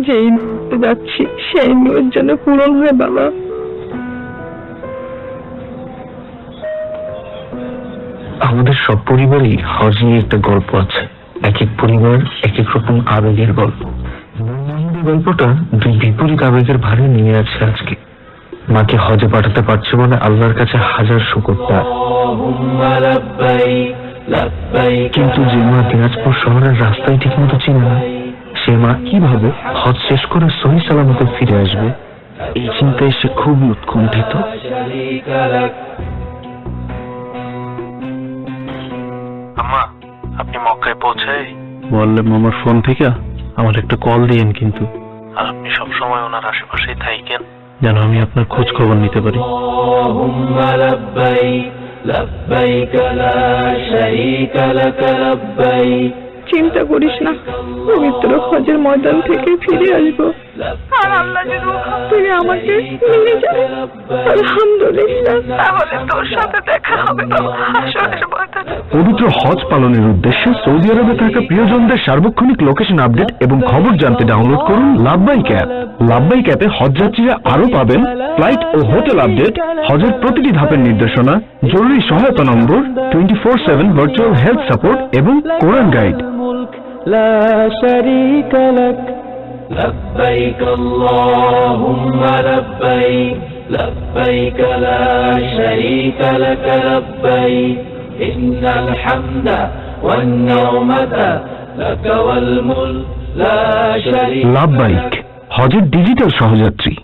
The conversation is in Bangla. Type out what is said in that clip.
যেই নিতে যাচ্ছি সেই নিয়ত যেন পূরণ হয় বাবা। আমাদের সব পরিবারই হজ নিয়ে একটা গল্প আছে। এক এক পরিবার এক এক রকম আবেগের গল্প। গল্পটা দুই বিপরীত আবেগের ভারে নিয়ে আছে আজকে। মাকে হজে পাঠাতে পারছে বলে আল্লাহর কাছে হাজার শুকর তার। কিন্তু যে মা দিনাজপুর শহরের রাস্তায় ঠিক মতো চিনে না, সে মা কিভাবে হজ শেষ করে সহি সালামতে ফিরে আসবে, এই চিন্তায় সে খুবই উৎকণ্ঠিত। আম্মা, আপনি মক্কায় পৌঁছায় বললাম আমার ফোন থেকে আমার একটা কল দিয়েন, কিন্তু আর আপনি সবসময় ওনার আশেপাশেই থাকেন যেন আমি আপনার খোঁজ খবর নিতে পারি। চিন্তা করিস না, পবিত্র হজের ময়দান থেকে ফিরে আসবো আর আল্লাহ যদি তুই আমাকে নিয়ে যায়, আলহামদুলিল্লাহ, তাহলে তোর সাথে দেখা হবে হাসরের ময়দানে। পবিত্র হজ পালনের উদ্দেশ্যে সৌদি আরবে থাকা প্রিয়জনদের সার্বক্ষণিক লোকেশন আপডেট এবং খবর জানতে ডাউনলোড করুন লাভবাইক অ্যাপ। লাভবাইক অ্যাপে হজযাত্রীরা আরো পাবেন ফ্লাইট ও হোটেল আপডেট, হজের প্রতিটি ধাপের নির্দেশনা, জরুরি সহায়তা নম্বর, 24/7 ভার্চুয়াল হেলথ সাপোর্ট এবং কোরআন গাইড। لا شريك لك لبيك اللهم لبيك لبيك لا شريك لك لبيك إن الحمد والنعمة لك والملك لا شريك لك। লাভবাইক, হজের ডিজিটাল সহযাত্রী।